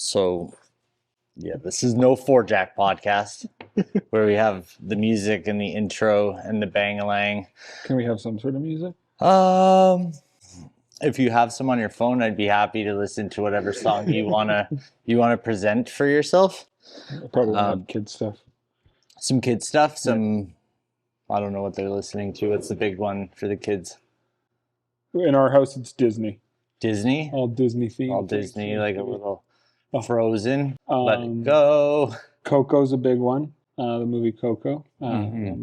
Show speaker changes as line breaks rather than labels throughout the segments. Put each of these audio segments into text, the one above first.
So, yeah, this is no Four Jack podcast where we have the music and the intro and the bang-a-lang.
Can we have some sort of music?
If you have some on your phone, I'd be happy to listen to whatever song you wanna present for yourself.
Probably have kid stuff.
Some kid stuff. I don't know what they're listening to. What's the big one for the kids?
In our house, it's Disney.
Disney.
All Disney themed.
All Disney, like a little Frozen. Let it go.
Coco's a big one. The movie Coco.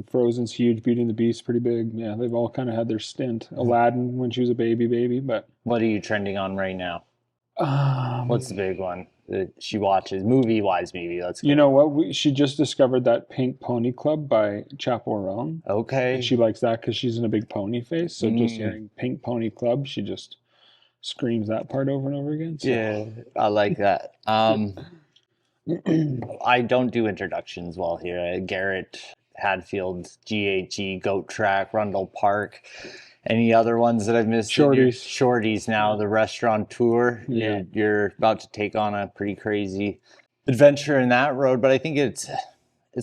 Frozen's huge. Beauty and the Beast, pretty big. Yeah, they've all kind of had their stint. Aladdin when she was a baby, but.
What are you trending on right now? What's the big one that she watches? Movie-wise, maybe. Let's go.
You know what? She just discovered that Pink Pony Club by Chappell Roan.
Okay.
And she likes that because she's in a big pony face. So just hearing Pink Pony Club, she just screams that part over and over again. So.
Yeah, I like that. I don't do introductions well here. Garrett Hadfield, GHE, Goat Track, Rundle Park. Any other ones that I've missed?
Shortees.
Shortees now, the restaurant tour.
Yeah.
You're about to take on a pretty crazy adventure in that road, but I think it's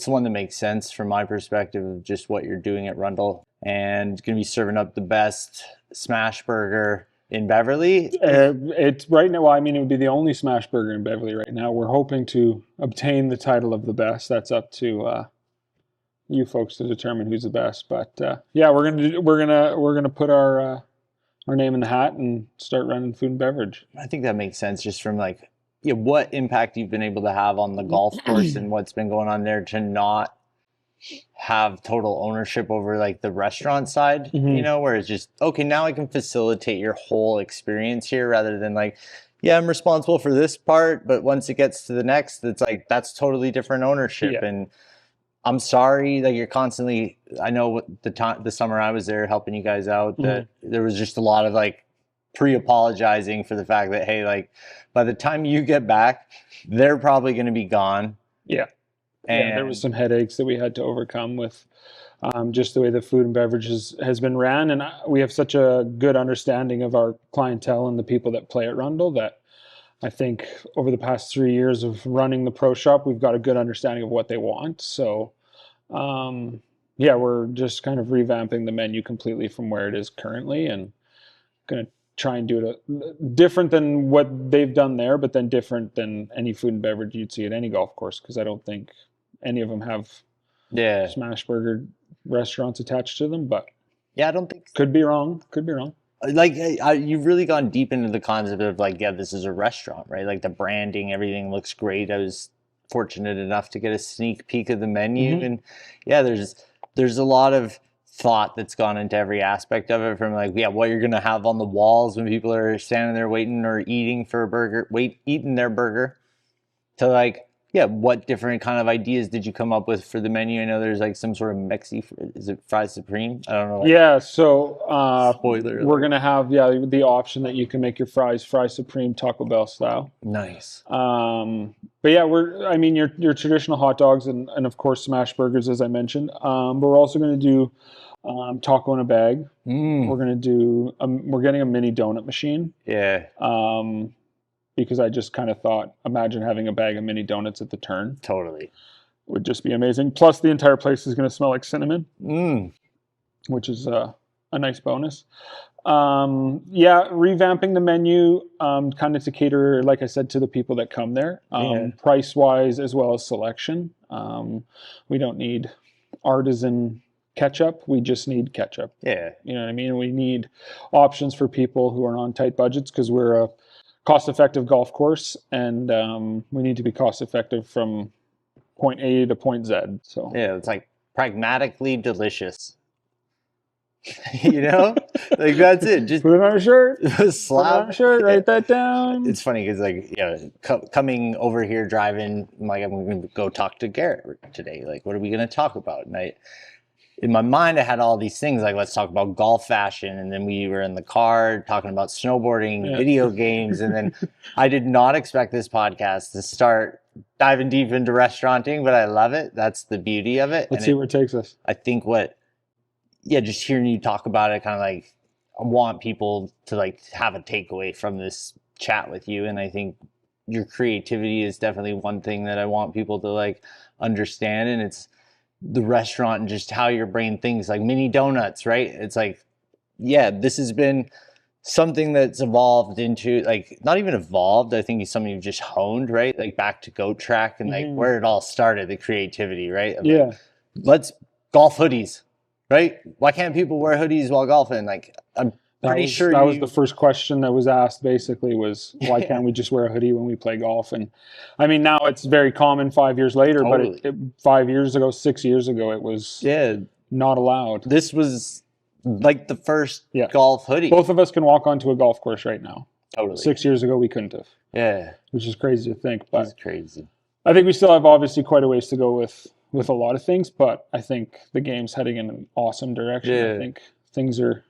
one that makes sense from my perspective of just what you're doing at Rundle, and going to be serving up the best smash burger in Beverly.
It's right now. Well, I mean, it would be the only smash burger in Beverly right now. We're hoping to obtain the title of the best. That's up to you folks to determine who's the best. But yeah, we're gonna put our name in the hat and start running food and beverage.
I think that makes sense, just from what impact you've been able to have on the golf course and what's been going on there to not have total ownership over the restaurant side, where it's just, okay, now I can facilitate your whole experience here rather than I'm responsible for this part, but once it gets to the next, it's that's totally different ownership.
Yeah.
And I'm sorry you're constantly, I know the summer I was there helping you guys out, that there was just a lot of pre-apologizing for the fact that, hey, by the time you get back, they're probably going to be gone.
Yeah.
And
yeah, there was some headaches that we had to overcome with just the way the food and beverages has been ran. And we have such a good understanding of our clientele and the people that play at Rundle that I think over the past 3 years of running the pro shop, we've got a good understanding of what they want. So, yeah, we're just kind of revamping the menu completely from where it is currently and going to try and do it different than what they've done there, but then different than any food and beverage you'd see at any golf course, because I don't think any of them have smash burger restaurants attached to them. But
yeah, I don't think so.
Could be wrong.
You've really gone deep into the concept of this is a restaurant, right? The branding, everything looks great. I was fortunate enough to get a sneak peek of the menu, and yeah, there's a lot of thought that's gone into every aspect of it, from what you're gonna have on the walls when people are standing there waiting or eating for a burger, eating their burger, to what different kind of ideas did you come up with for the menu? I know there's some sort of Mexi, is it fries supreme? I don't know.
Yeah, so
spoiler.
We're gonna have the option that you can make your fries supreme Taco Bell style.
Nice.
But yeah, your traditional hot dogs and of course smash burgers, as I mentioned. But we're also gonna do taco in a bag. We're gonna do we're getting a mini donut machine.
Yeah.
Because I just kind of thought, imagine having a bag of mini donuts at the turn.
Totally.
Would just be amazing. Plus, the entire place is going to smell like cinnamon, which is a nice bonus. Yeah, revamping the menu kind of to cater, like I said, to the people that come there, price-wise as well as selection. We don't need artisan ketchup. We just need ketchup.
Yeah.
You know what I mean? We need options for people who are on tight budgets, because we're a cost-effective golf course, and we need to be cost-effective from point A to point Z. So
yeah, it's pragmatically delicious. That's it. Just
put it on a shirt.
Slap.
Put it on a shirt. Write that down.
It's funny because coming over here driving, I'm going to go talk to Garrett today. What are we going to talk about? And in my mind, I had all these things let's talk about golf fashion, and then we were in the car talking about snowboarding, video games, and then I did not expect this podcast to start diving deep into restauranting, but I love it. That's the beauty of it.
Let's see where it takes us.
I think just hearing you talk about it, kind of I want people to have a takeaway from this chat with you, and I think your creativity is definitely one thing that I want people to like understand, and it's the restaurant and just how your brain thinks, like mini donuts, right? It's like, yeah, this has been something that's evolved into, like, not even evolved, I think it's something you've just honed, right? Like back to Goat Track and like where it all started, the creativity, right? Of
Yeah.
like, let's golf hoodies, right? Why can't people wear hoodies while golfing? Like, I'm pretty sure
that was the first question that was asked, basically, was why can't we just wear a hoodie when we play golf? And I mean, now it's very common 5 years later,
Totally.
but 5 years ago, 6 years ago, it was not allowed.
This was like the first
Yeah.
golf hoodie.
Both of us can walk onto a golf course right now.
Totally.
6 years ago, we couldn't have.
Yeah.
Which is crazy to think. But
It's crazy.
I think we still have obviously quite a ways to go with a lot of things, but I think the game's heading in an awesome direction.
Yeah.
I think things are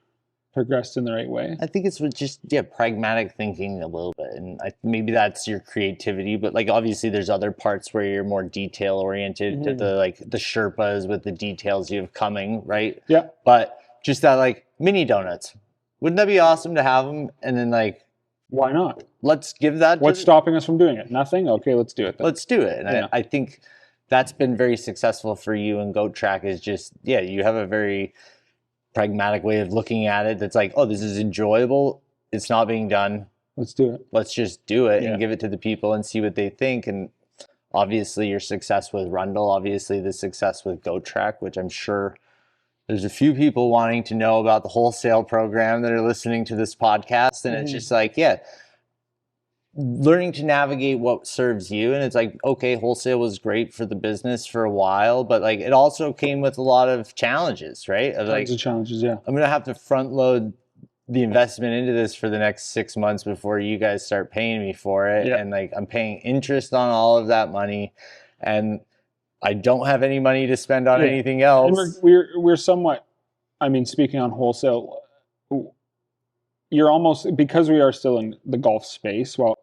progressed in the right way.
I think it's with just pragmatic thinking a little bit, and maybe that's your creativity. But like obviously, there's other parts where you're more detail oriented to the like the Sherpas with the details you have coming, right?
Yeah.
But just that like mini donuts, wouldn't that be awesome to have them? And then like,
why not?
Let's give that.
What's stopping us from doing it? Nothing. Okay, let's do it then.
Let's do it. And I think that's been very successful for you and Goat Track. Is just you have a very pragmatic way of looking at it that's like, oh, this is enjoyable, it's not being done,
let's do it,
let's just do it and give it to the people and see what they think. And obviously your success with Rundle, obviously the success with Goat Track, which I'm sure there's a few people wanting to know about the Wholesale program that are listening to this podcast, and it's just like learning to navigate what serves you. And it's like, okay, Wholesale was great for the business for a while, but like it also came with a lot of challenges, right? Of like
challenges, yeah.
I'm gonna have to front load the investment into this for the next 6 months before you guys start paying me for it. And like I'm paying interest on all of that money, and I don't have any money to spend on anything else.
And we're somewhat, I mean, speaking on Wholesale, you're almost, because we are still in the golf space, well,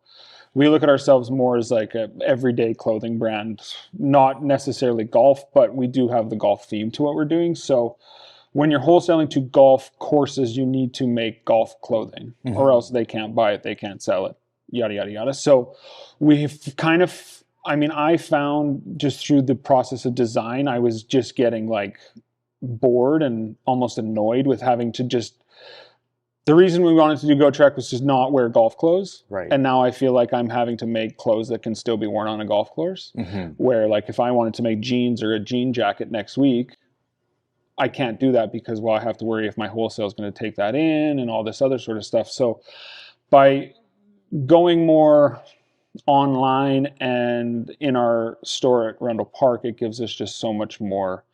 we look at ourselves more as like a everyday clothing brand, not necessarily golf, but we do have the golf theme to what we're doing. So when you're wholesaling to golf courses, you need to make golf clothing, or else they can't buy it, they can't sell it, yada, yada, yada. So we've kind of, I mean, I found just through the process of design, I was just getting like bored and almost annoyed with having to just, the reason we wanted to do Goat Track was just not wear golf clothes.
Right.
And now I feel like I'm having to make clothes that can still be worn on a golf course. Where like if I wanted to make jeans or a jean jacket next week, I can't do that because, well, I have to worry if my wholesale is going to take that in and all this other sort of stuff. So by going more online and in our store at Rundle Park, it gives us just so much more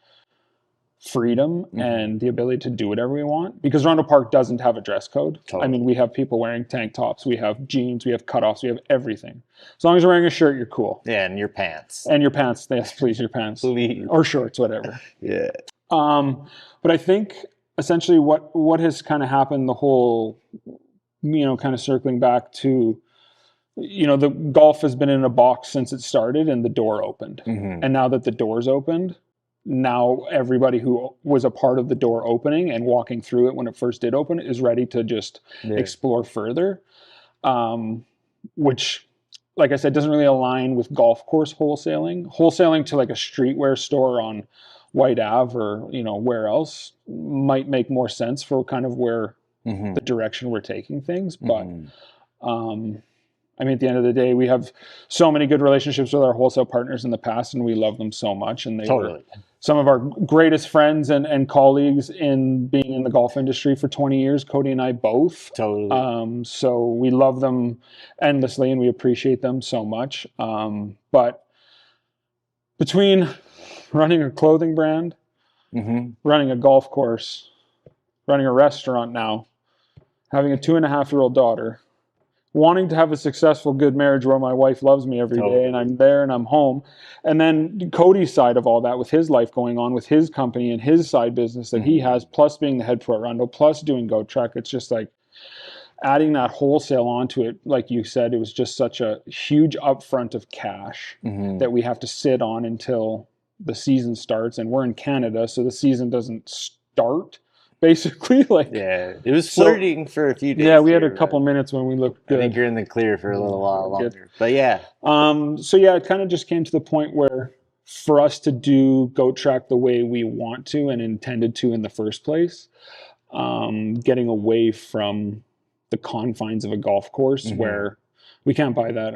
freedom and the ability to do whatever we want, because Rundle Park doesn't have a dress code. I mean, we have people wearing tank tops, we have jeans, we have cutoffs, we have everything. As long as you're wearing a shirt, you're cool.
Yeah, and your pants.
And your pants, yes, please, your pants.
Please.
Or shorts, whatever.
Yeah.
But I think essentially what has kind of happened, the whole, you know, kind of circling back to, you know, the golf has been in a box since it started and the door opened. And now that the door's opened, now everybody who was a part of the door opening and walking through it when it first did open is ready to just explore further, which, like I said, doesn't really align with golf course wholesaling. Wholesaling to like a streetwear store on White Ave or, you know, where else might make more sense for kind of where the direction we're taking things. But I mean, at the end of the day, we have so many good relationships with our wholesale partners in the past, and we love them so much. And they were some of our greatest friends and colleagues in being in the golf industry for 20 years, Cody and I both. So we love them endlessly and we appreciate them so much. But between running a clothing brand, running a golf course, running a restaurant now, having a 2.5-year-old daughter, wanting to have a successful, good marriage where my wife loves me every day and I'm there and I'm home. And then Cody's side of all that with his life going on with his company and his side business that he has, plus being the head pro at Rundle, plus doing Goat Track. It's just like adding that wholesale onto it. Like you said, it was just such a huge upfront of cash that we have to sit on until the season starts. And we're in Canada, so the season doesn't start basically. Like,
yeah, it was flirting for a few days.
Yeah, we had a
here,
couple minutes when we looked good.
I think you're in the clear for a little while longer. But yeah.
So yeah, it kind of just came to the point where for us to do Goat Track the way we want to and intended to in the first place, getting away from the confines of a golf course where we can't buy that.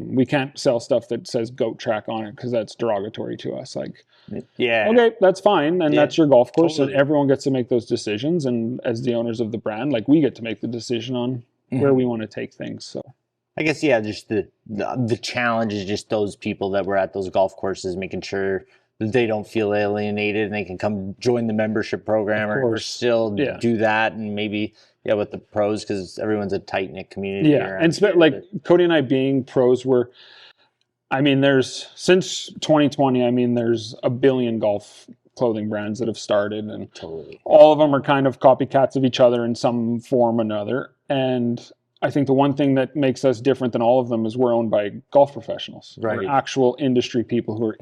We can't sell stuff that says Goat Track on it because that's derogatory to us. Like,
yeah,
okay, that's fine, and that's your golf course,
totally.
and everyone gets to make those decisions. And as the owners of the brand, like, we get to make the decision on where we want to take things. So
I guess, yeah, just the challenge is just those people that were at those golf courses, making sure that they don't feel alienated and they can come join the membership program or still do that, and maybe with the pros, because everyone's a tight knit community.
Yeah, and like Cody and I being pros, since 2020, there's a billion golf clothing brands that have started, and all of them are kind of copycats of each other in some form or another. And I think the one thing that makes us different than all of them is we're owned by golf professionals, right? We're actual industry people who are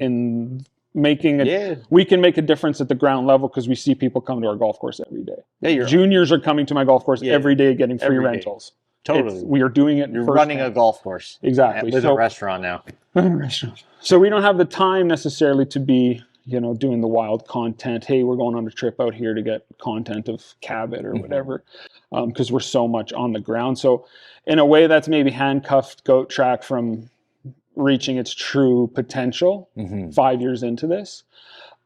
we can make a difference at the ground level because we see people come to our golf course every day. Yeah, juniors are coming to my golf course every day getting free rentals.
Totally.
We are doing it.
You're running a golf course.
Exactly.
With a restaurant now.
So we don't have the time necessarily to be, doing the wild content. Hey, we're going on a trip out here to get content of Cabot or whatever, because we're so much on the ground. So in a way, that's maybe handcuffed Goat Track from reaching its true potential 5 years into this.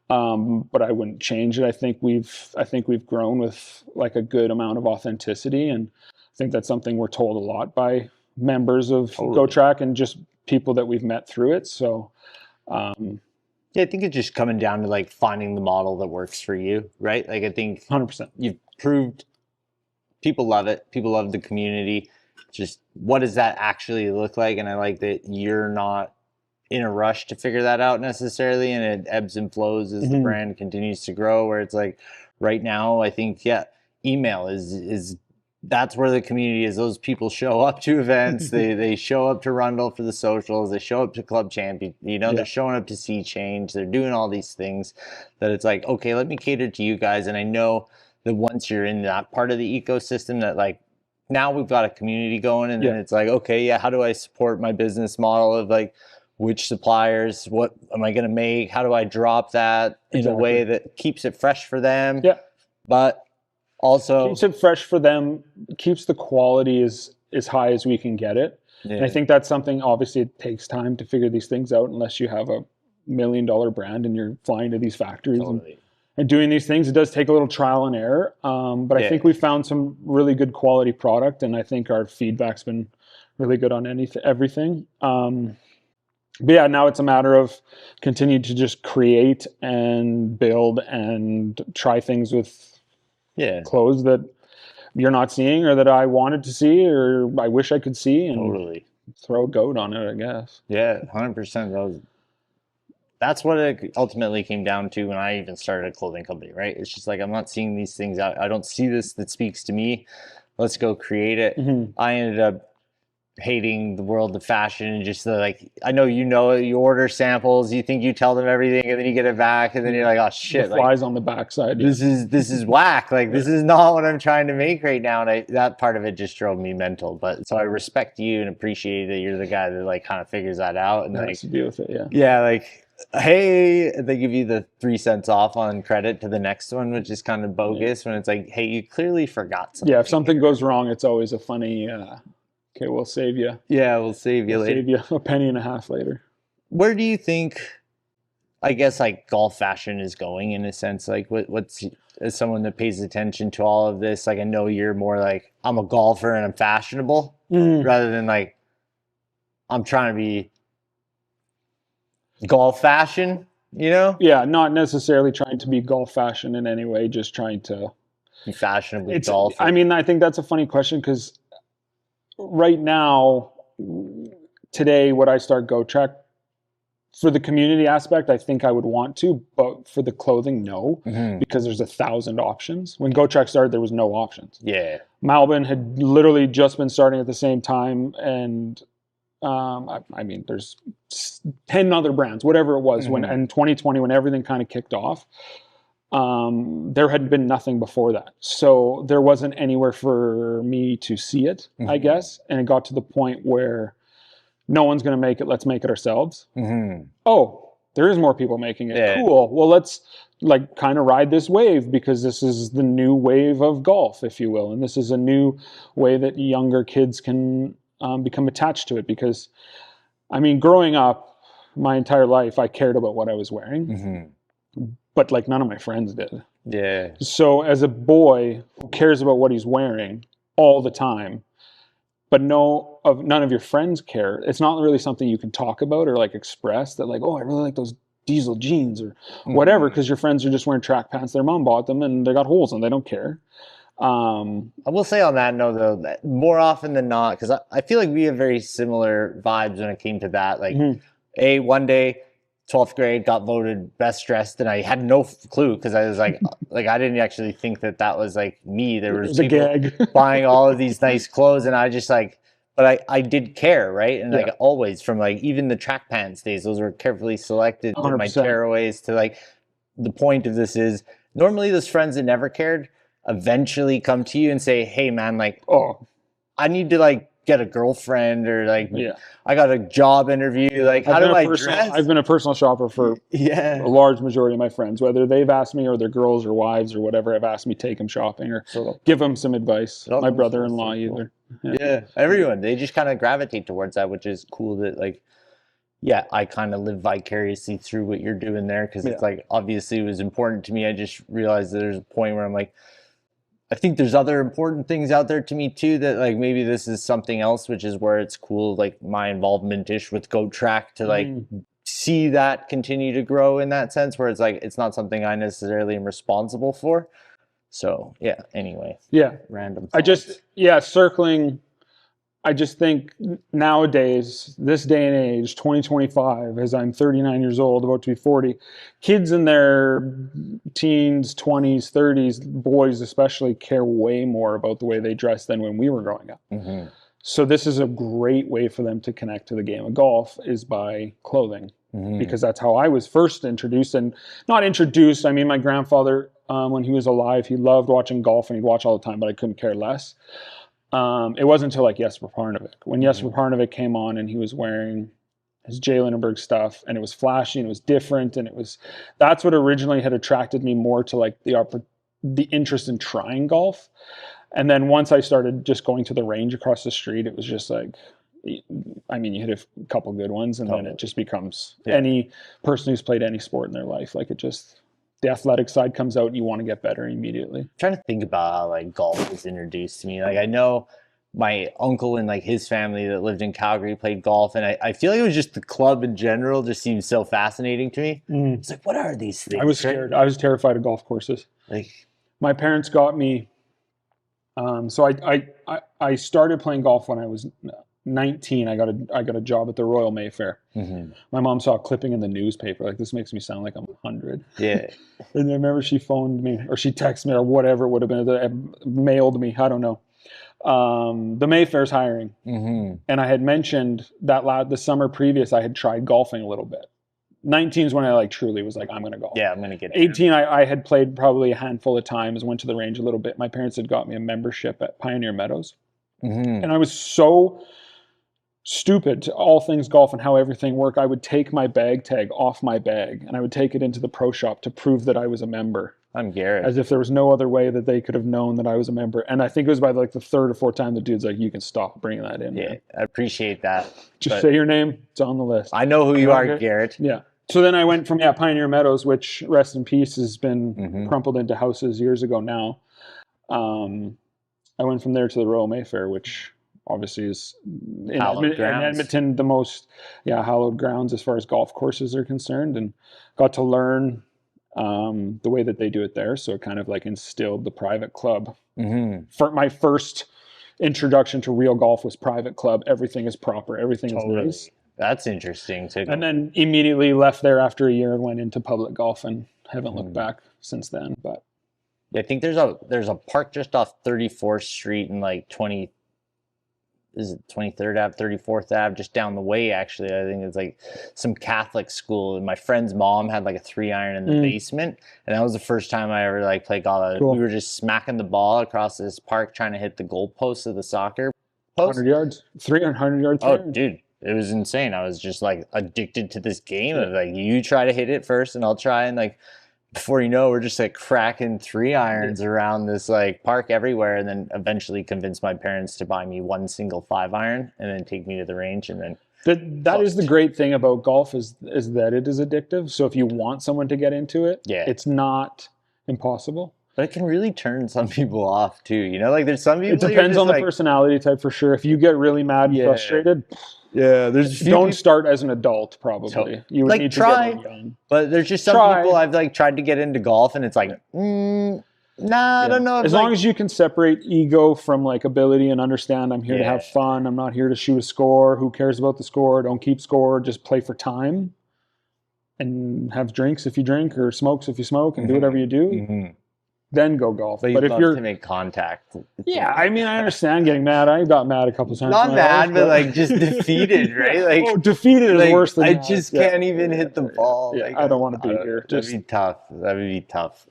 But I wouldn't change it. I think we've grown with like a good amount of authenticity, and I think that's something we're told a lot by members of Goat Track and just people that we've met through it. So
I think it's just coming down to like finding the model that works for you, right? Like, I think
100%.
You've proved people love it. People love the community. Just what does that actually look like? And I like that you're not in a rush to figure that out necessarily, and it ebbs and flows as the brand continues to grow, where it's like right now, I think, email is that's where the community is. Those people show up to events. They show up to Rundle for the socials. They show up to Club Champion. They're showing up to see change. They're doing all these things that it's like, okay, let me cater to you guys. And I know that once you're in that part of the ecosystem, that like now we've got a community going, and then it's like, okay, how do I support my business model of like which suppliers, what am I going to make? How do I drop that in a way that keeps it fresh for them? Yeah. But also
keeps it fresh for them, keeps the quality as high as we can get it. Yeah. And I think that's something, obviously it takes time to figure these things out unless you have $1 million brand and you're flying to these factories and doing these things. It does take a little trial and error. But I think we found some really good quality product, and I think our feedback's been really good on everything. But yeah, now it's a matter of continuing to just create and build and try things with clothes that you're not seeing or that I wanted to see or I wish I could see, and throw a goat on it, I guess.
Yeah, 100%. That's what it ultimately came down to when I even started a clothing company, right? It's just like, I'm not seeing these things out. I don't see this that speaks to me. Let's go create it. I ended up hating the world of fashion and just I know you order samples, you think you tell them everything, and then you get it back, and then you're like, oh shit,
the flies on the backside.
This is whack. This is not what I'm trying to make right now. And that part of it just drove me mental. But so I respect you and appreciate that you're the guy that kind of figures that out and
has to deal with it.
Hey, they give you the 3 cents off on credit to the next one, which is kind of bogus when it's like, hey, you clearly forgot something.
Yeah, if something goes wrong, it's always a funny okay, we'll save you.
Yeah, we'll save you later.
Save you a penny and a half later.
Where do you think, I guess, golf fashion is going in a sense? What's, as someone that pays attention to all of this, I know you're more I'm a golfer and I'm fashionable, rather than I'm trying to be golf fashion,
Yeah, not necessarily trying to be golf fashion in any way, just trying to
be fashionably golf.
I think that's a funny question because right now, today, would I start Goat Track? For the community aspect, I think I would want to, but for the clothing, no, because there's 1,000 options. When Goat Track started, there was no options.
Yeah.
Malbon had literally just been starting at the same time, and there's 10 other brands, whatever it was, when in 2020, when everything kind of kicked off. there had been nothing before that. So there wasn't anywhere for me to see it, I guess. And it got to the point where no one's going to make it. Let's make it ourselves. Oh, there is more people making it.
Yeah.
Cool. Well, let's like kind of ride this wave, because this is the new wave of golf, if you will. And this is a new way that younger kids can become attached to it. Because, I mean, growing up my entire life, I cared about what I was wearing. But like none of my friends did.
Yeah.
So as a boy who cares about what he's wearing all the time, but none of your friends care, it's not really something you can talk about or like express that like, oh, I really like those diesel jeans or whatever, because your friends are just wearing track pants their mom bought them and they got holes and they don't care.
I will say on that note though, that more often than not, because I feel like we have very similar vibes when it came to that. Like, one day, 12th grade, got voted best dressed, and I had no clue, because I was like I didn't actually think that was like me. There was people
a gag.
buying all of these nice clothes, and I just like, but I did care, right? And like always, from like even the track pants days, those were carefully selected to my
100%.
tearaways. To like, the point of this is normally those friends that never cared eventually come to you and say, hey man, like, oh, I need to like get a girlfriend, or like, I got a job interview. Like, how do I dress?
I've been a personal shopper for a large majority of my friends, whether they've asked me or their girls or wives or whatever have asked me take them shopping or give them some advice. My brother-in-law either.
Yeah, everyone, they just kind of gravitate towards that, which is cool. That like, I kind of live vicariously through what you're doing there, because it's like, obviously it was important to me. I just realized that there's a point where I'm like, I think there's other important things out there to me too, that like maybe this is something else, which is where it's cool, like my involvement-ish with Goat Track, to like see that continue to grow in that sense, where it's like, it's not something I necessarily am responsible for. So anyway. Random thoughts.
Circling, I just think nowadays, this day and age, 2025, as I'm 39 years old, about to be 40, kids in their teens, 20s, 30s, boys especially, care way more about the way they dress than when we were growing up. So this is a great way for them to connect to the game of golf, is by clothing, because that's how I was first introduced. And not introduced, I mean, my grandfather, when he was alive, he loved watching golf and he'd watch all the time, but I couldn't care less. It wasn't until like Jesper Parnevik. When Jesper Parnevik came on and he was wearing his Jay Lindenberg stuff, and it was flashy and it was different, and that's what originally had attracted me more to like the interest in trying golf. And then once I started just going to the range across the street, it was just like, I mean, you hit a couple good ones, and then it just becomes any person who's played any sport in their life. Like, the athletic side comes out and you want to get better immediately.
I'm trying to think about how like golf was introduced to me. Like, I know my uncle and like his family that lived in Calgary played golf, and I feel like it was just the club in general just seemed so fascinating to me. It's like, what are these things?
I was scared. I was terrified of golf courses.
Like,
my parents got me. So I started playing golf when I was 19. I got a job at the Royal Mayfair. My mom saw a clipping in the newspaper. Like, this makes me sound like I'm 100.
Yeah.
And I remember she phoned me, or she texted me, or whatever it would have been, mailed me. I don't know. The Mayfair's hiring. And I had mentioned that the summer previous, I had tried golfing a little bit. 19 is when I like truly was like, I'm going to golf.
I'm going to get
18, I had played probably a handful of times, went to the range a little bit. My parents had got me a membership at Pioneer Meadows. And I was so stupid to all things golf and how everything worked. I would take my bag tag off my bag and I would take it into the pro shop to prove that I was a member.
I'm Garrett.
As if there was no other way that they could have known that I was a member. And I think it was by like the third or fourth time the dude's like, you can stop bringing that in.
Yeah, I appreciate that.
Just say your name. It's on the list.
I know who you are, Garrett.
Yeah. So then I went from Pioneer Meadows, which, rest in peace, has been crumpled into houses years ago now. I went from there to the Royal Mayfair, which obviously is in Edmonton the most hallowed grounds as far as golf courses are concerned, and got to learn the way that they do it there. So it kind of like instilled the private club. For my first introduction to real golf was private club. Everything is proper. Everything is nice.
That's interesting too.
And then immediately left there after a year and went into public golf and haven't looked back since then. But
I think there's a park just off 34th Street in like is it 23rd Ave, 34th Ave, just down the way, actually. I think it's like some Catholic school. And my friend's mom had like a 3-iron in the basement. And that was the first time I ever like played golf.
Cool.
We were just smacking the ball across this park trying to hit the goalposts of the soccer post.
100 yards, 300 yards.
Oh, dude, it was insane. I was just like addicted to this game of like, you try to hit it first and I'll try, and like, before you know, we're just like cracking 3-irons around this like park everywhere, and then eventually convinced my parents to buy me one single 5-iron and then take me to the range. And then
that is the great thing about golf is that it is addictive. So if you want someone to get into it, it's not impossible.
But it can really turn some people off too. You know, like there's some people.
It depends on the personality type for sure. If you get really mad and frustrated, don't start as an adult. Probably you would
like
need
try.
To get young.
But there's just some people I've like tried to get into golf, and it's like, nah, I don't know.
As long as you can separate ego from like ability and understand, I'm here to have fun. I'm not here to shoot a score. Who cares about the score? Don't keep score. Just play for time, and have drinks if you drink, or smokes if you smoke, and do whatever you do. Then go golf.
But if you're to make contact,
I mean, I understand getting mad. I got mad a couple times.
Not mad, but like just defeated, right? Like
defeated is worse than
I just can't even hit the ball.
Yeah,
like,
I don't want to be here.
That'd be tough. That would be tough.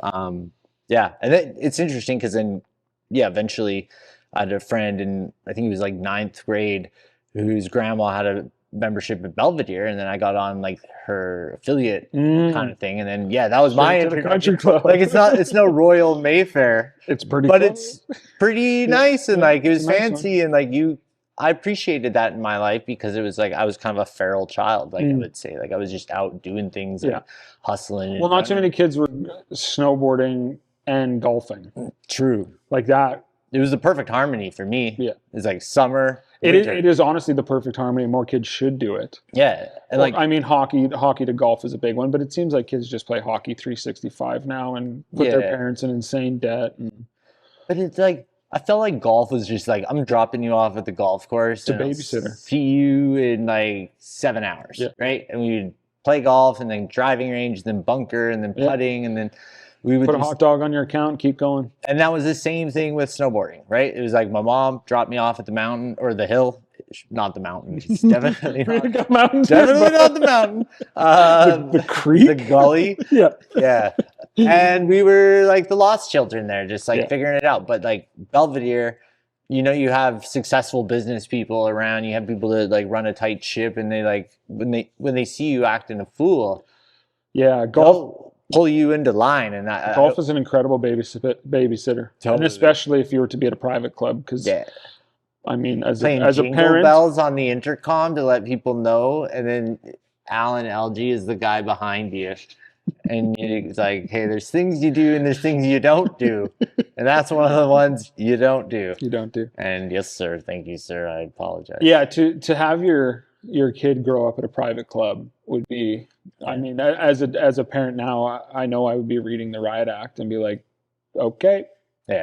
Yeah, and it's interesting because then, eventually, I had a friend, and I think he was like 9th grade, whose grandma had a membership at Belvedere, and then I got on like her affiliate kind of thing, and then that was my introduction. Like it's no Royal Mayfair,
it's pretty,
but it's pretty nice, and like it was fancy, and like I appreciated that in my life because it was like I was kind of a feral child, like I would say, like I was just out doing things, and hustling.
Well, not too many kids were snowboarding and golfing.
True,
like that.
It was the perfect harmony for me. Yeah, it's like summer.
It is honestly the perfect harmony. More kids should do it.
Yeah, and like
I mean, hockey to golf is a big one, but it seems like kids just play hockey 365 now and put their parents in insane debt.
But it's like I felt like golf was just like I'm dropping you off at the golf course.
It's a babysitter.
I'll see you in like 7 hours, right? And we'd play golf, and then driving range, then bunker, and then putting, and then. We would
put a hot dog on your account, keep going.
And that was the same thing with snowboarding, right? It was like my mom dropped me off at the mountain or the hill, not the mountain. It's definitely not, definitely not the mountain.
The creek,
the gully. Yeah. And we were like the lost children there, just like figuring it out. But like Belvedere, you know, you have successful business people around. You have people that like run a tight ship, and they like when they see you acting a fool.
Yeah, golf.
Pull you into line, and
golf is an incredible babysitter, and especially if you were to be at a private club, because I mean, as a parent,
bells on the intercom to let people know, and then Alan LG is the guy behind you, and it's like, hey, there's things you do and there's things you don't do, and that's one of the ones you don't do. And yes, sir, thank you, sir. I apologize.
Yeah, to have your kid grow up at a private club would be. I mean, as a parent now, I know I would be reading the riot act and be like, okay,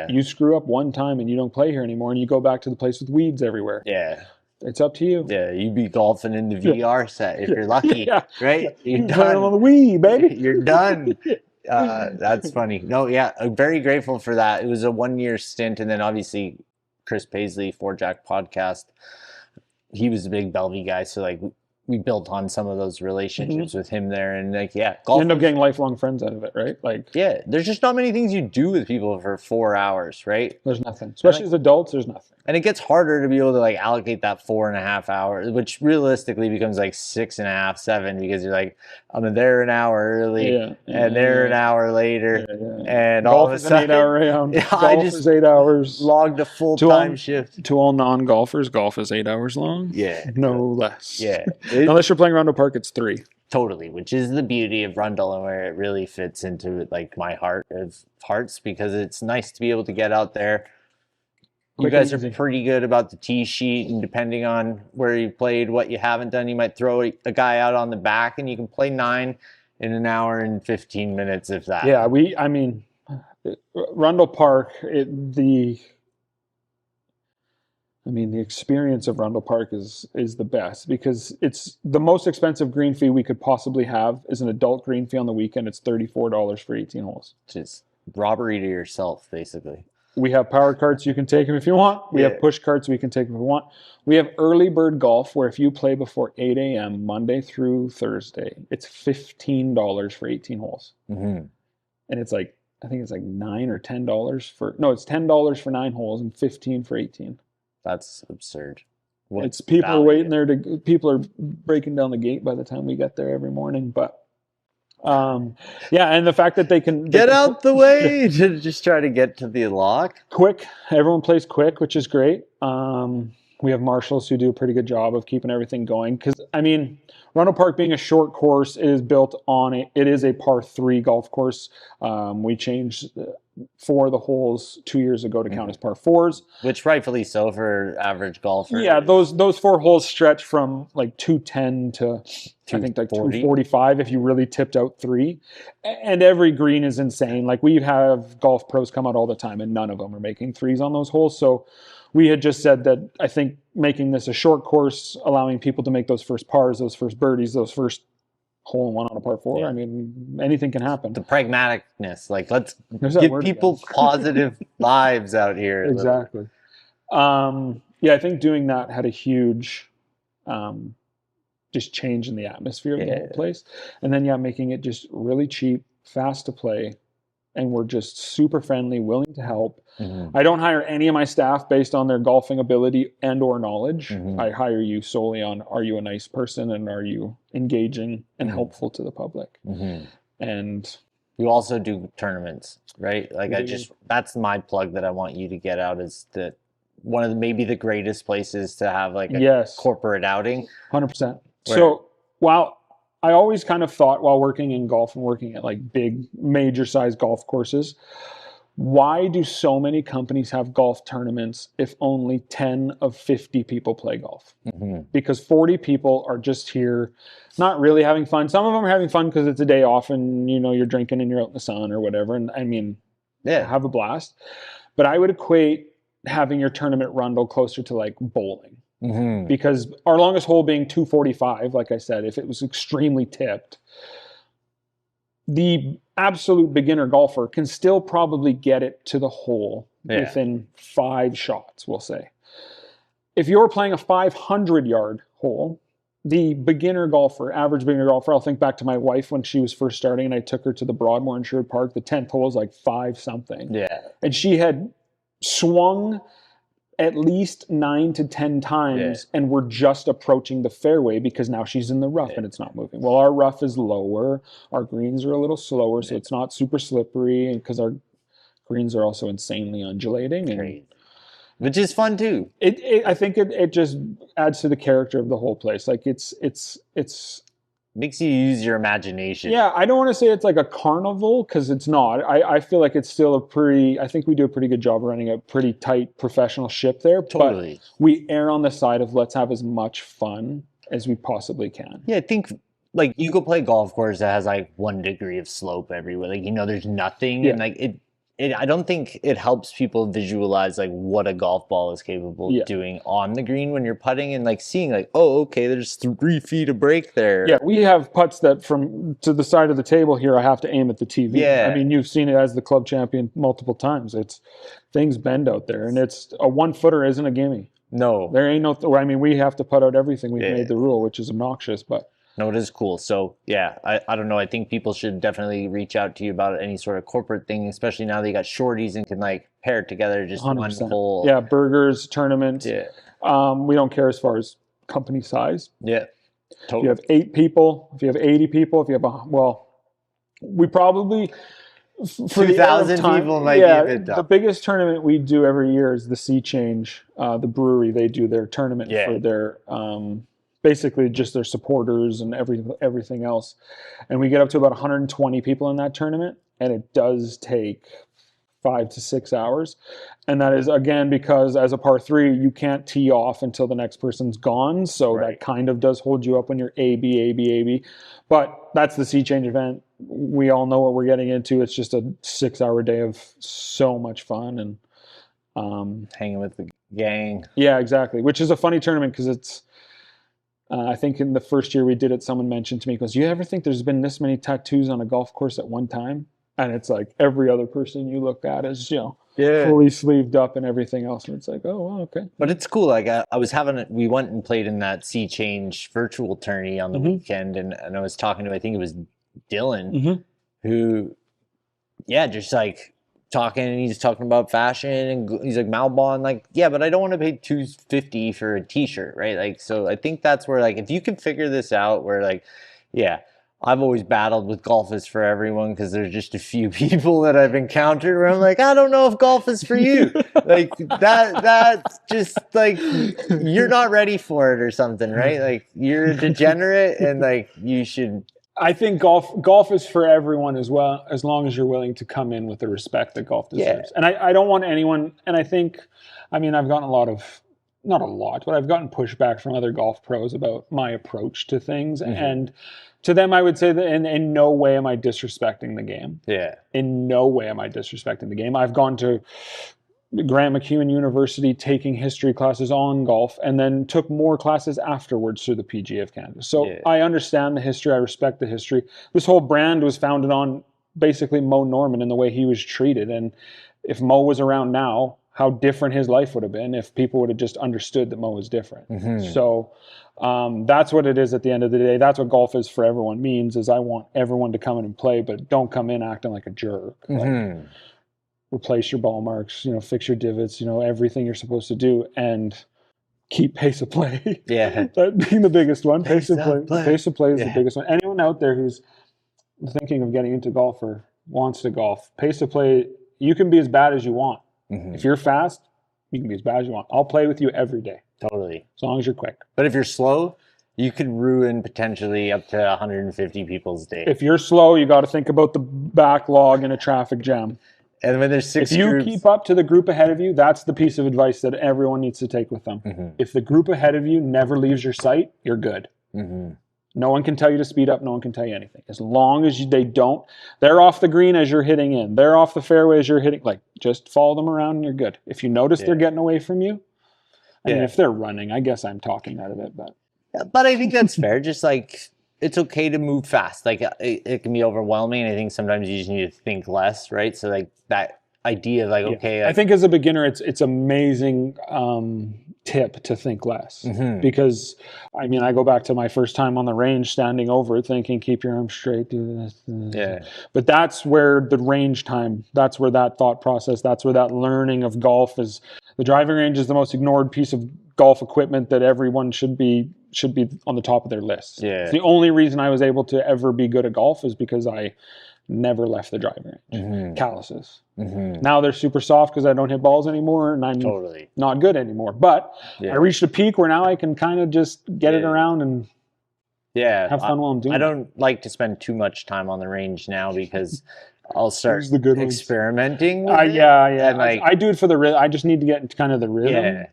you screw up one time and you don't play here anymore, and you go back to the place with weeds everywhere.
Yeah.
It's up to you.
Yeah, you'd be golfing in the VR set if you're lucky, right? You're
done on the Wii, baby.
You're done. That's funny. No, I'm very grateful for that. It was a 1-year stint, and then obviously Chris Paisley, 4Jack Podcast, he was a big Bellevue guy, so like we built on some of those relationships with him there, and like golf.
You end up getting lifelong friends out of it, right? Like
there's just not many things you do with people for 4 hours, right?
There's nothing, especially as adults. There's nothing,
and it gets harder to be able to like allocate that 4.5 hours, which realistically becomes like 6.5, 7, because you're like I'm there an hour early and there an hour later, and
golf
all of a sudden,
is an 8-hour round.
I just
is 8 hours.
Logged a full-time shift.
To all non-golfers, golf is 8 hours long.
Yeah,
no less.
Yeah.
Unless you're playing Rundle Park, it's 3.
Totally, which is the beauty of Rundle and where it really fits into like my heart of hearts, because it's nice to be able to get out there. You guys are pretty good about the tee sheet, and depending on where you played, what you haven't done, you might throw a guy out on the back, and you can play 9 in an hour and 15 minutes, if that.
Yeah, I mean, Rundle Park, the experience of Rundle Park is the best, because it's the most expensive green fee we could possibly have is an adult green fee on the weekend. It's $34 for 18 holes.
Which is robbery to yourself, basically.
We have power carts. You can take them if you want. We have push carts. We can take them if we want. We have early bird golf where if you play before 8 a.m. Monday through Thursday, it's $15 for 18 holes. And it's like, I think it's like $9 or $10 for, no, it's $10 for 9 holes and 15 for 18.
That's absurd.
It's people are waiting there people are breaking down the gate by the time we get there every morning. But yeah, and the fact that they can
get out the way to just try to get to the lock.
Quick. Everyone plays quick, which is great. We have marshals who do a pretty good job of keeping everything going. Because, I mean, Rundle Park being a short course, it is built on it is a par 3 golf course. We changed 4 of the holes 2 years ago to count as par 4s.
Which rightfully so for average golfers.
Yeah, those 4 holes stretch from like 210 to I think like 245 if you really tipped out 3. And every green is insane. Like we have golf pros come out all the time and none of them are making 3s on those holes. So we had just said that I think making this a short course, allowing people to make those first pars, those first birdies, those first hole in one on a par 4. I mean, anything can happen.
The pragmaticness, like let's give people positive vibes out here.
Exactly. Yeah, I think doing that had a huge just change in the atmosphere of the whole place. And then, making it just really cheap, fast to play. And we're just super friendly, willing to help. I don't hire any of my staff based on their golfing ability and or knowledge. I hire you solely on, are you a nice person and are you engaging and helpful to the public? And
you also do tournaments, right? Like that's my plug that I want you to get out is that one of maybe the greatest places to have like a corporate outing.
100%. So while I always kind of thought while working in golf and working at like big major size golf courses, why do so many companies have golf tournaments if only 10 of 50 people play golf? Because 40 people are just here, not really having fun. Some of them are having fun because it's a day off and, you know, you're drinking and you're out in the sun or whatever. And I mean, have a blast. But I would equate having your tournament Rundle closer to like bowling. Because our longest hole being 245, like I said, if it was extremely tipped, the absolute beginner golfer can still probably get it to the hole within 5 shots, we'll say. If you're playing a 500-yard hole, the beginner golfer, average beginner golfer, I'll think back to my wife when she was first starting and I took her to the Broadmoor in Sherwood Park. The 10th hole was like 5-something. And she had swung at least 9 to 10 times and we're just approaching the fairway because now she's in the rough and it's not moving. Well, our rough is lower, our greens are a little slower, so it's not super slippery, and because our greens are also insanely undulating. And
which is fun too.
I think it just adds to the character of the whole place. Like it's
makes you use your imagination.
Yeah, I don't want to say it's like a carnival because it's not. I feel like it's still I think we do a pretty good job running a pretty tight professional ship there.
Totally.
But we err on the side of let's have as much fun as we possibly can.
Yeah, I think like you go play a golf course that has like 1 degree of slope everywhere. Like, you know, there's nothing and like I don't think it helps people visualize like what a golf ball is capable of doing on the green when you're putting and like seeing like, oh, okay, there's 3 feet of break there.
Yeah, we have putts that from to the side of the table here, I have to aim at the TV.
Yeah.
I mean, you've seen it as the club champion multiple times. It's things bend out there, and it's a 1-footer isn't a gimme.
No.
There ain't no, I mean, we have to put out everything. We've made the rule, which is obnoxious, but.
No, it is cool. So yeah, I don't know. I think people should definitely reach out to you about any sort of corporate thing, especially now that you got Shortees and can like pair it together just 100%. One whole.
Yeah, burgers, tournament.
Yeah.
We don't care as far as company size.
Yeah.
Totally. If you have 8 people, if you have 80 people, if you have we probably for
2,000 people might be a bit dumb.
The biggest tournament we do every year is the Sea Change, the brewery. They do their tournament for their basically just their supporters and everything else. And we get up to about 120 people in that tournament, and it does take 5 to 6 hours. And that is, again, because as a par 3, you can't tee off until the next person's gone. So that kind of does hold you up when you're A-B. But that's the Sea Change event. We all know what we're getting into. It's just a 6-hour day of so much fun and
hanging with the gang.
Yeah, exactly. Which is a funny tournament because it's, I think in the first year we did it, someone mentioned to me, goes, you ever think there's been this many tattoos on a golf course at one time? And it's like every other person you look at is, you know, fully sleeved up and everything else. And it's like, oh, wow, okay.
But it's cool. Like we went and played in that Sea Change virtual tourney on the weekend, and I was talking to, I think it was Dylan, who, just like talking, and he's talking about fashion, and he's like, Malbon, like, yeah, but I don't want to pay $250 for a t-shirt, right? Like, so I think that's where, like, if you can figure this out, where, like, I've always battled with golf is for everyone, because there's just a few people that I've encountered where I'm like, I don't know if golf is for you. Like that's just like, you're not ready for it or something, right? Like, you're a degenerate, and like, you should.
I think golf is for everyone as well, as long as you're willing to come in with the respect that golf deserves. And I don't want anyone, and I think, I mean, I've gotten not a lot, but I've gotten pushback from other golf pros about my approach to things. And to them, I would say that in no way am I disrespecting the game.
Yeah.
In no way am I disrespecting the game. I've gone to Grant McEwen University taking history classes on golf, and then took more classes afterwards through the PGA of Canada. So I understand the history. I respect the history. This whole brand was founded on basically Mo Norman and the way he was treated. And if Mo was around now, how different his life would have been if people would have just understood that Mo was different. So that's what it is at the end of the day. That's what golf is for everyone means, is I want everyone to come in and play, but don't come in acting like a jerk. Like, replace your ball marks, fix your divots, everything you're supposed to do, and keep pace of play. That being the biggest one. Pace of play. Pace of play is the biggest one. Anyone out there who's thinking of getting into golf or wants to golf, pace of play, you can be as bad as you want. If you're fast, you can be as bad as you want. I'll play with you every day.
Totally.
As long as you're quick.
But if you're slow, you could ruin potentially up to 150 people's day.
If you're slow, you got to think about the backlog in a traffic jam.
And when there's six
If you
groups,
keep up to the group ahead of you, that's the piece of advice that everyone needs to take with them. If the group ahead of you never leaves your sight, you're good. No one can tell you to speed up. No one can tell you anything. As long as they don't, they're off the green as you're hitting in. They're off the fairway as you're hitting. Like, just follow them around and you're good. If you notice they're getting away from you, I mean, if they're running, I guess I'm talking out of it.
But I think that's fair. Just like, it's okay to move fast. Like, it can be overwhelming. And I think sometimes you just need to think less, right? So like that idea of like, okay.
I think as a beginner, it's amazing tip to think less, because I mean, I go back to my first time on the range, standing over it, thinking, keep your arms straight, do this. But that's where the range time, that's where that thought process, that's where that learning of golf is. The driving range is the most ignored piece of golf equipment that everyone should be on the top of their list. It's the only reason I was able to ever be good at golf is because I never left the driving range. Calluses. Now they're super soft because I don't hit balls anymore, and I'm not good anymore. But I reached a peak where now I can kind of just get it around and have fun while I'm doing it.
I don't like to spend too much time on the range now, because I'll start experimenting with it.
And like, I do it for the rhythm. I just need to get into kind of the rhythm.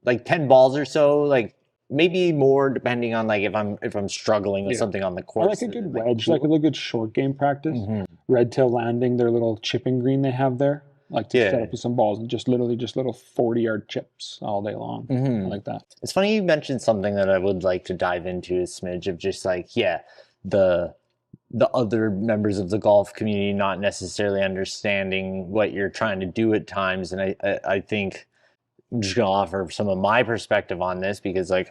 Like 10 balls or so, like maybe more, depending on like if I'm struggling with something on the course.
I like a good wedge, like a good short game practice. Red Tail Landing, their little chipping green they have there. Like to set up with some balls and just little 40-yard chips all day long. I like that.
It's funny you mentioned something that I would like to dive into a smidge of, just like, the other members of the golf community not necessarily understanding what you're trying to do at times. And I think I'm just going to offer some of my perspective on this, because like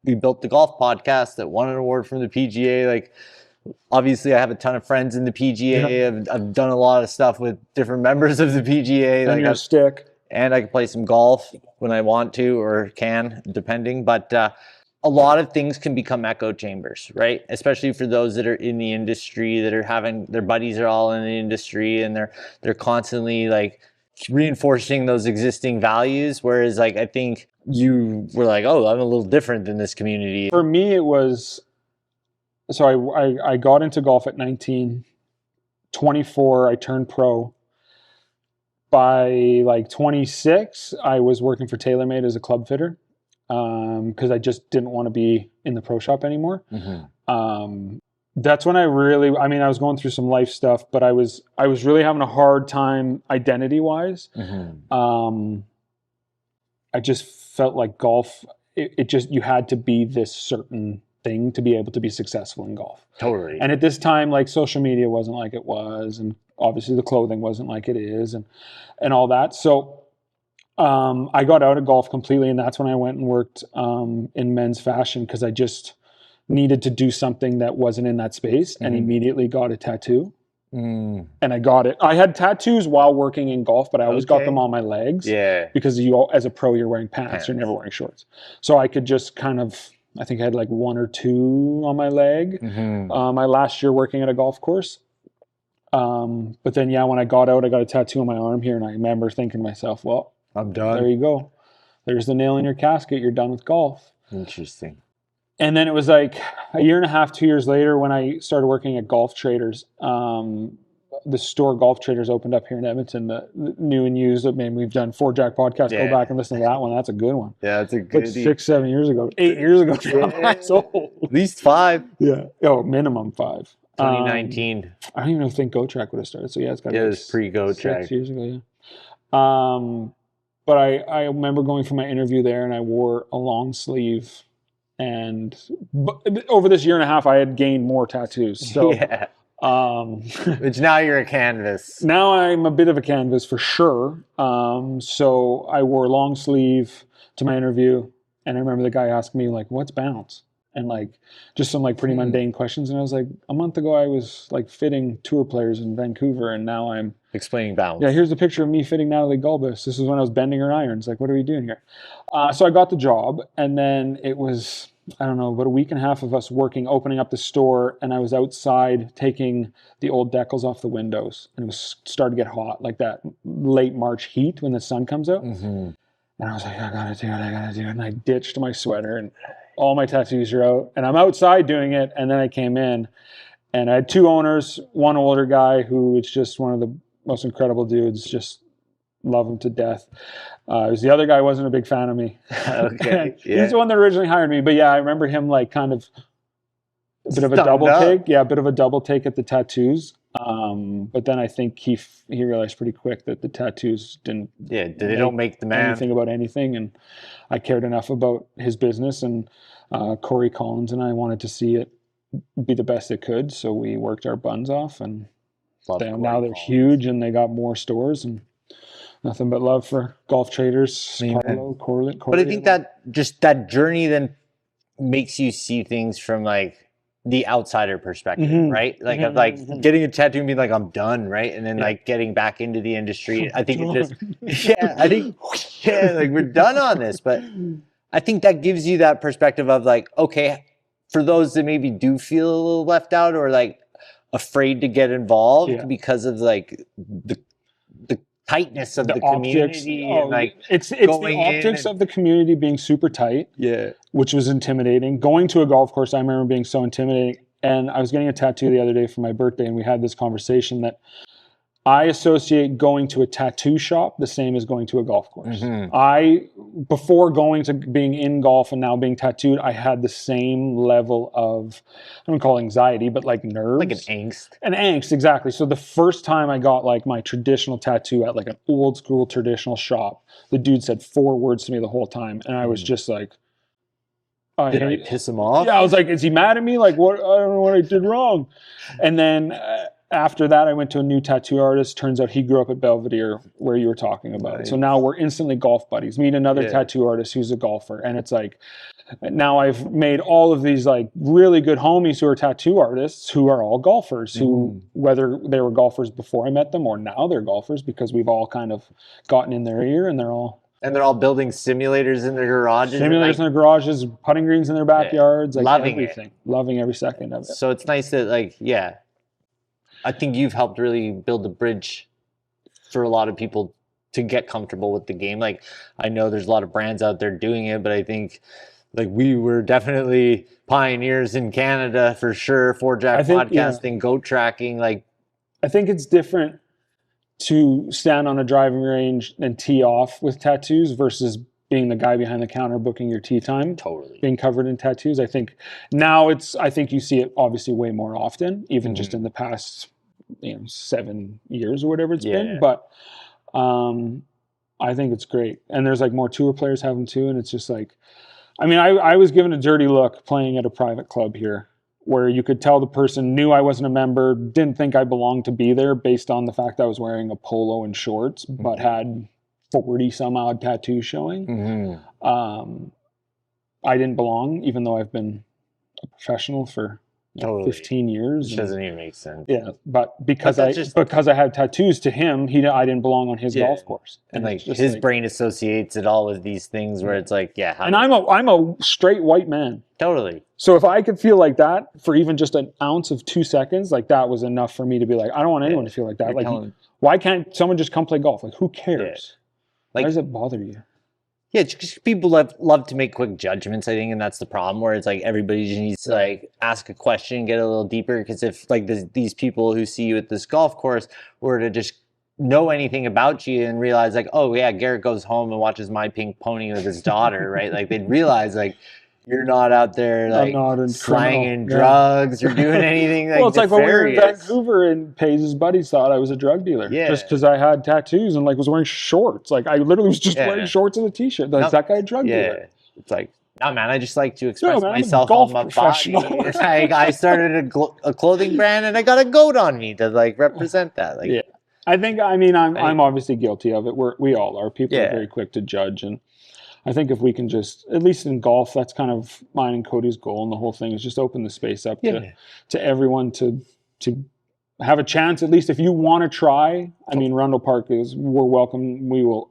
we built the golf podcast that won an award from the PGA. Like, obviously I have a ton of friends in the PGA. I've done a lot of stuff with different members of the PGA.
And your stick.
And I can play some golf when I want to, or can, depending. But a lot of things can become echo chambers, right? Especially for those that are in the industry, that are having, their buddies are all in the industry, and they're constantly like reinforcing those existing values. Whereas like, I think you were like, oh, I'm a little different than this community.
For me, it was, so I got into golf at 19, 24, I turned pro. By like 26, I was working for TaylorMade as a club fitter, because I just didn't want to be in the pro shop anymore. That's when I was going through some life stuff, but I was really having a hard time identity-wise. I just felt like golf, it just, you had to be this certain thing to be able to be successful in golf.
Totally.
And at this time, like, social media wasn't like it was, and obviously the clothing wasn't like it is, and all that. So I got out of golf completely, and that's when I went and worked in men's fashion, because I just needed to do something that wasn't in that space, and immediately got a tattoo. And I got it. I had tattoos while working in golf, but I always got them on my legs.
Yeah.
Because as a pro, you're wearing pants. You're never wearing shorts. So I could just kind of, I think I had like 1 or 2 on my leg. My last year working at a golf course. But then, when I got out, I got a tattoo on my arm here, and I remember thinking to myself, well,
I'm done.
There you go. There's the nail in your casket. You're done with golf.
Interesting.
And then it was like a year and a half, 2 years later, when I started working at Golf Traders. The store Golf Traders opened up here in Edmonton, the new and used. I mean, we've done 4 Jack podcasts. Go back and listen to that one. That's a good one.
Yeah, that's a good.
Like 6, 7 years ago, 8 years ago. That's old.
At least 5.
Yeah. Oh, minimum 5.
2019.
I don't even think Go Track would have started. So it's got to be.
It was pre-Go Track.
6 years ago. Yeah. But I remember going for my interview there, and I wore a long sleeve. And over this year and a half, I had gained more tattoos. So,
which now you're a canvas.
Now I'm a bit of a canvas for sure. So I wore a long sleeve to my interview, and I remember the guy asking me like, "What's bounce?" And like just some like pretty mundane questions. And I was like, a month ago I was like fitting tour players in Vancouver, and now I'm
explaining bounce.
Yeah, here's a picture of me fitting Natalie Gulbis. This is when I was bending her irons. Like, what are we doing here? So I got the job, and then it was, I don't know, about a week and a half of us working, opening up the store, and I was outside taking the old decals off the windows, and it was starting to get hot, like that late March heat when the sun comes out. And I was like, I gotta do it. And I ditched my sweater, and all my tattoos are out, and I'm outside doing it. And then I came in, and I had 2 owners, one older guy who is just one of the most incredible dudes, just love him to death. The other guy wasn't a big fan of me.
Okay.
He's the one that originally hired me. But I remember him like kind of a bit of a double take. Yeah, a bit of a double take at the tattoos. But then I think he realized pretty quick that the tattoos didn't.
Yeah, they don't make the man.
Anything about anything, and I cared enough about his business, and Corey Collins and I wanted to see it be the best it could, so we worked our buns off, and now they're huge, and they got more stores, and nothing but love for Golf Traders. Carlo, Corlett.
But I think that just that journey then makes you see things from like the outsider perspective, right? Like of like getting a tattoo and being like, I'm done, right? And then like getting back into the industry. I think it just like we're done on this. But I think that gives you that perspective of like, okay, for those that maybe do feel a little left out or like afraid to get involved because of like the tightness of the community, and like
it's the optics of the community being super tight, which was intimidating. Going to a golf course, I remember being so intimidating. And I was getting a tattoo the other day for my birthday, and we had this conversation that I associate going to a tattoo shop the same as going to a golf course. Before going to being in golf and now being tattooed, I had the same level of, I don't call it anxiety, but like nerves.
Like an angst.
An angst, exactly. So the first time I got like my traditional tattoo at like an old school traditional shop, the dude said 4 words to me the whole time. And I was just like,
did I piss him off?
Yeah, I was like, is he mad at me? Like, what? I don't know what I did wrong. And then after that, I went to a new tattoo artist. Turns out he grew up at Belvedere, where you were talking about. Nice. So now we're instantly golf buddies. Meet another tattoo artist who's a golfer. And it's like, now I've made all of these like really good homies who are tattoo artists who are all golfers, who, whether they were golfers before I met them or now they're golfers, because we've all kind of gotten in their ear, and they're all building
simulators in their garages.
Simulators in their garages, putting greens in their backyards. Like loving everything. Loving every second of it.
So it's nice that like, I think you've helped really build a bridge for a lot of people to get comfortable with the game. Like, I know there's a lot of brands out there doing it, but I think like we were definitely pioneers in Canada for sure. 4Jack podcasting, goat tracking. Like,
I think it's different to stand on a driving range and tee off with tattoos versus being the guy behind the counter booking your tee time.
Totally.
Being covered in tattoos. I think now I think you see it obviously way more often, even just in the past 7 years or whatever it's been. But I think it's great. And there's like more tour players have them too. And it's just like, I mean, I was given a dirty look playing at a private club here where you could tell the person knew I wasn't a member, didn't think I belonged to be there based on the fact I was wearing a polo and shorts, but had 40 some odd tattoos showing. I didn't belong, even though I've been a professional for 15 years.
Which doesn't even make sense.
Yeah, but because I had tattoos, to him, I didn't belong on his golf course.
And like his brain associates it all with these things where it's like,
and I'm a straight white man.
Totally.
So if I could feel like that for even just an ounce of 2 seconds, like that was enough for me to be like, I don't want anyone to feel like that. Like, why can't someone just come play golf? Like, who cares? Like, why does it bother you?
Yeah, just people love to make quick judgments, I think, and that's the problem, where it's like everybody just needs to like ask a question, get a little deeper, because if like these people who see you at this golf course were to just know anything about you and realize like, oh yeah, Garrett goes home and watches My Pink Pony with his daughter, right? Like they'd realize like you're not out there like slanging drugs or doing anything like
it's like when we were in Vancouver and Page's buddies thought I was a drug dealer just because I had tattoos and like was wearing shorts. Like I literally was just wearing shorts and a t-shirt. Like, is that guy a drug dealer?
It's like, no man, I just like to express myself on my body. Like, I started a clothing brand and I got a goat on me to like represent that. Like,
I'm obviously guilty of it. We all are. People are very quick to judge, and I think if we can just, at least in golf, that's kind of mine and Cody's goal, and the whole thing is just open the space up to everyone to have a chance. At least if you want to try, I mean, Rundle Park we're welcome. We will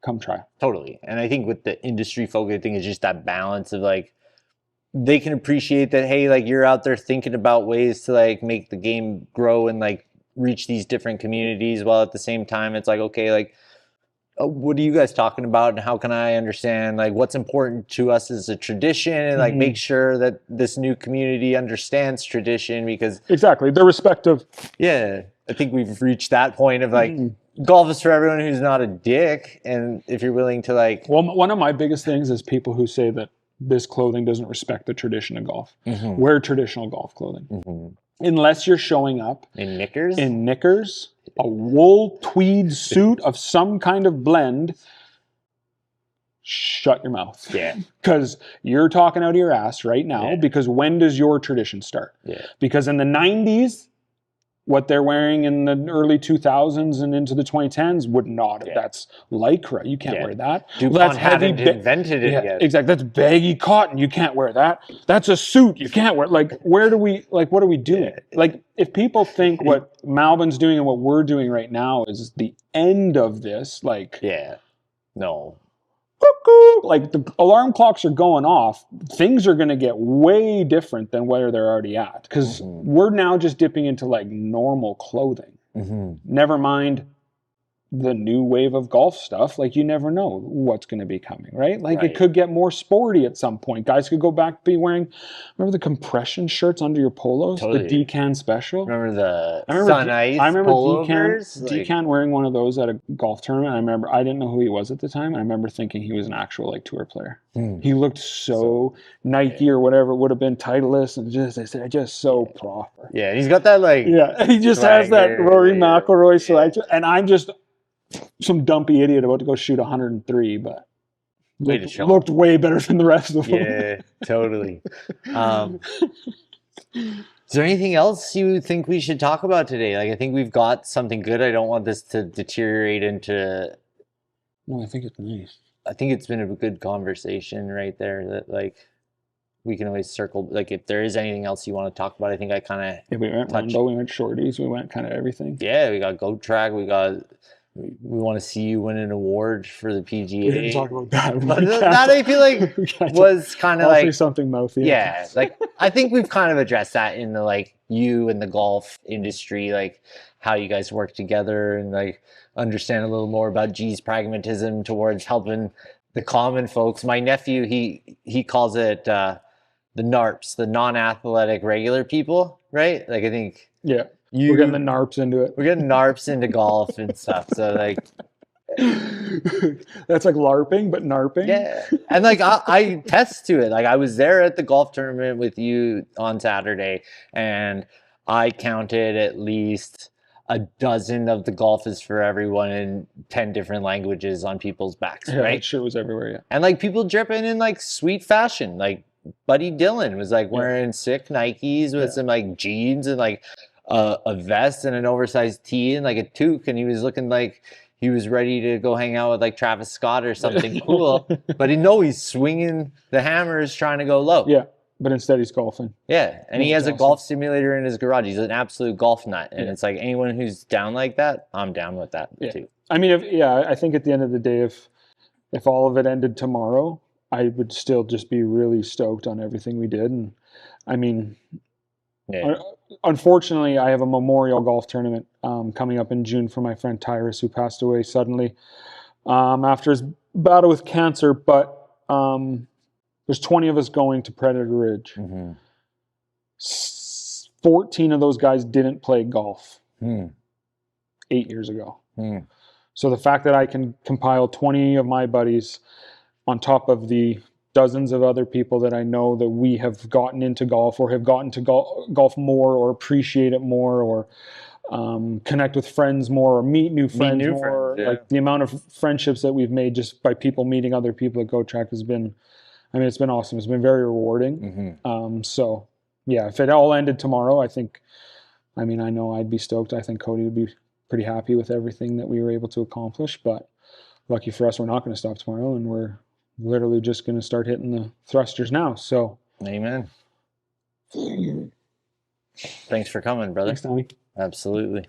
come try.
Totally. And I think with the industry focus thing is just that balance of like, they can appreciate that, hey, like you're out there thinking about ways to like make the game grow and like reach these different communities, while at the same time it's like, okay, like, what are you guys talking about, and how can I understand like what's important to us as a tradition, and like make sure that this new community understands tradition, because
exactly the respective.
I think we've reached that point of like golf is for everyone who's not a dick, and if you're willing to like.
Well, one of my biggest things is people who say that this clothing doesn't respect the tradition of golf. Wear traditional golf clothing. Unless you're showing up
in knickers,
a wool tweed suit of some kind of blend, shut your mouth.
Yeah.
Because you're talking out of your ass right now, because when does your tradition start?
Yeah.
Because in the 90s, what they're wearing in the early 2000s and into the 2010s would not. That's Lycra. You can't wear that.
DuPont hadn't invented it yet.
Exactly. That's baggy cotton. You can't wear that. That's a suit. You can't wear. Like, what are we doing? Like, if people think what Malvin's doing and what we're doing right now is the end of this, like,
no.
Like the alarm clocks are going off, things are going to get way different than where they're already at, because we're now just dipping into like normal clothing. Never mind the new wave of golf stuff. Like, you never know what's going to be coming, right? Like, it could get more sporty at some point. Guys could go back to be wearing, remember the compression shirts under your polos?
Totally.
The Decan Special?
Remember the Sun Ice pullovers?
Decan wearing one of those at a golf tournament. I remember, I didn't know who he was at the time, and I remember thinking he was an actual like tour player. He looked so Nike or whatever it would have been, Titleist, and just so proper.
Yeah, he's got that like...
Yeah, he just has that Rory McIlroy selection, and I'm just... some dumpy idiot about to go shoot 103, but looked way better than the rest of them.
Yeah, totally. Is there anything else you think we should talk about today? Like, I think we've got something good. I don't want this to deteriorate into...
No, I think it's nice.
I think it's been a good conversation right there, that like we can always circle, like if there is anything else you want to talk about. I think I kind of...
we went Rundle, we went Shortees, we went kind of everything.
Yeah, we got Goat Track, we want to see you win an award for the PGA.
We didn't talk about that.
But that I feel like was kind of like
something mouthy.
Yeah, like I think we've kind of addressed that in the like you and the golf industry, like how you guys work together, and like understand a little more about G's pragmatism towards helping the common folks. My nephew, he calls it the NARPs, the non-athletic regular people, right? Like I think
we're getting the NARPs into it.
We're getting NARPs into golf and stuff. So like,
that's like LARPing, but NARPing.
Yeah, and like I attest to it. Like I was there at the golf tournament with you on Saturday, and I counted at least a dozen of the golf is for everyone in 10 different languages on people's backs.
Yeah,
right?
That shit was everywhere. Yeah,
and like people dripping in like sweet fashion, like Buddy Dillon was like wearing sick Nikes with some like jeans and like a vest and an oversized tee and like a toque, and he was looking like he was ready to go hang out with like Travis Scott or something cool. But he's swinging the hammers trying to go low.
Yeah, but instead he's golfing.
Yeah, and he has a golf simulator in his garage. He's an absolute golf nut, and it's like anyone who's down like that, I'm down with that too.
I mean, I think at the end of the day, if all of it ended tomorrow, I would still just be really stoked on everything we did. And I mean, unfortunately, I have a memorial golf tournament coming up in June for my friend Tyrus, who passed away suddenly after his battle with cancer. But there's 20 of us going to Predator Ridge. 14 of those guys didn't play golf 8 years ago. So the fact that I can compile 20 of my buddies on top of the dozens of other people that I know that we have gotten into golf or have gotten to golf more or appreciate it more or connect with friends more or meet new friends more. Like the amount of friendships that we've made just by people meeting other people at GoTrack has been, I mean, it's been awesome. It's been very rewarding. So yeah, if it all ended tomorrow, I know I'd be stoked. I think Cody would be pretty happy with everything that we were able to accomplish, but lucky for us, we're not going to stop tomorrow, and we're literally just going to start hitting the thrusters now. So
amen. Thanks for coming, brother.
Thanks, Tommy.
Absolutely.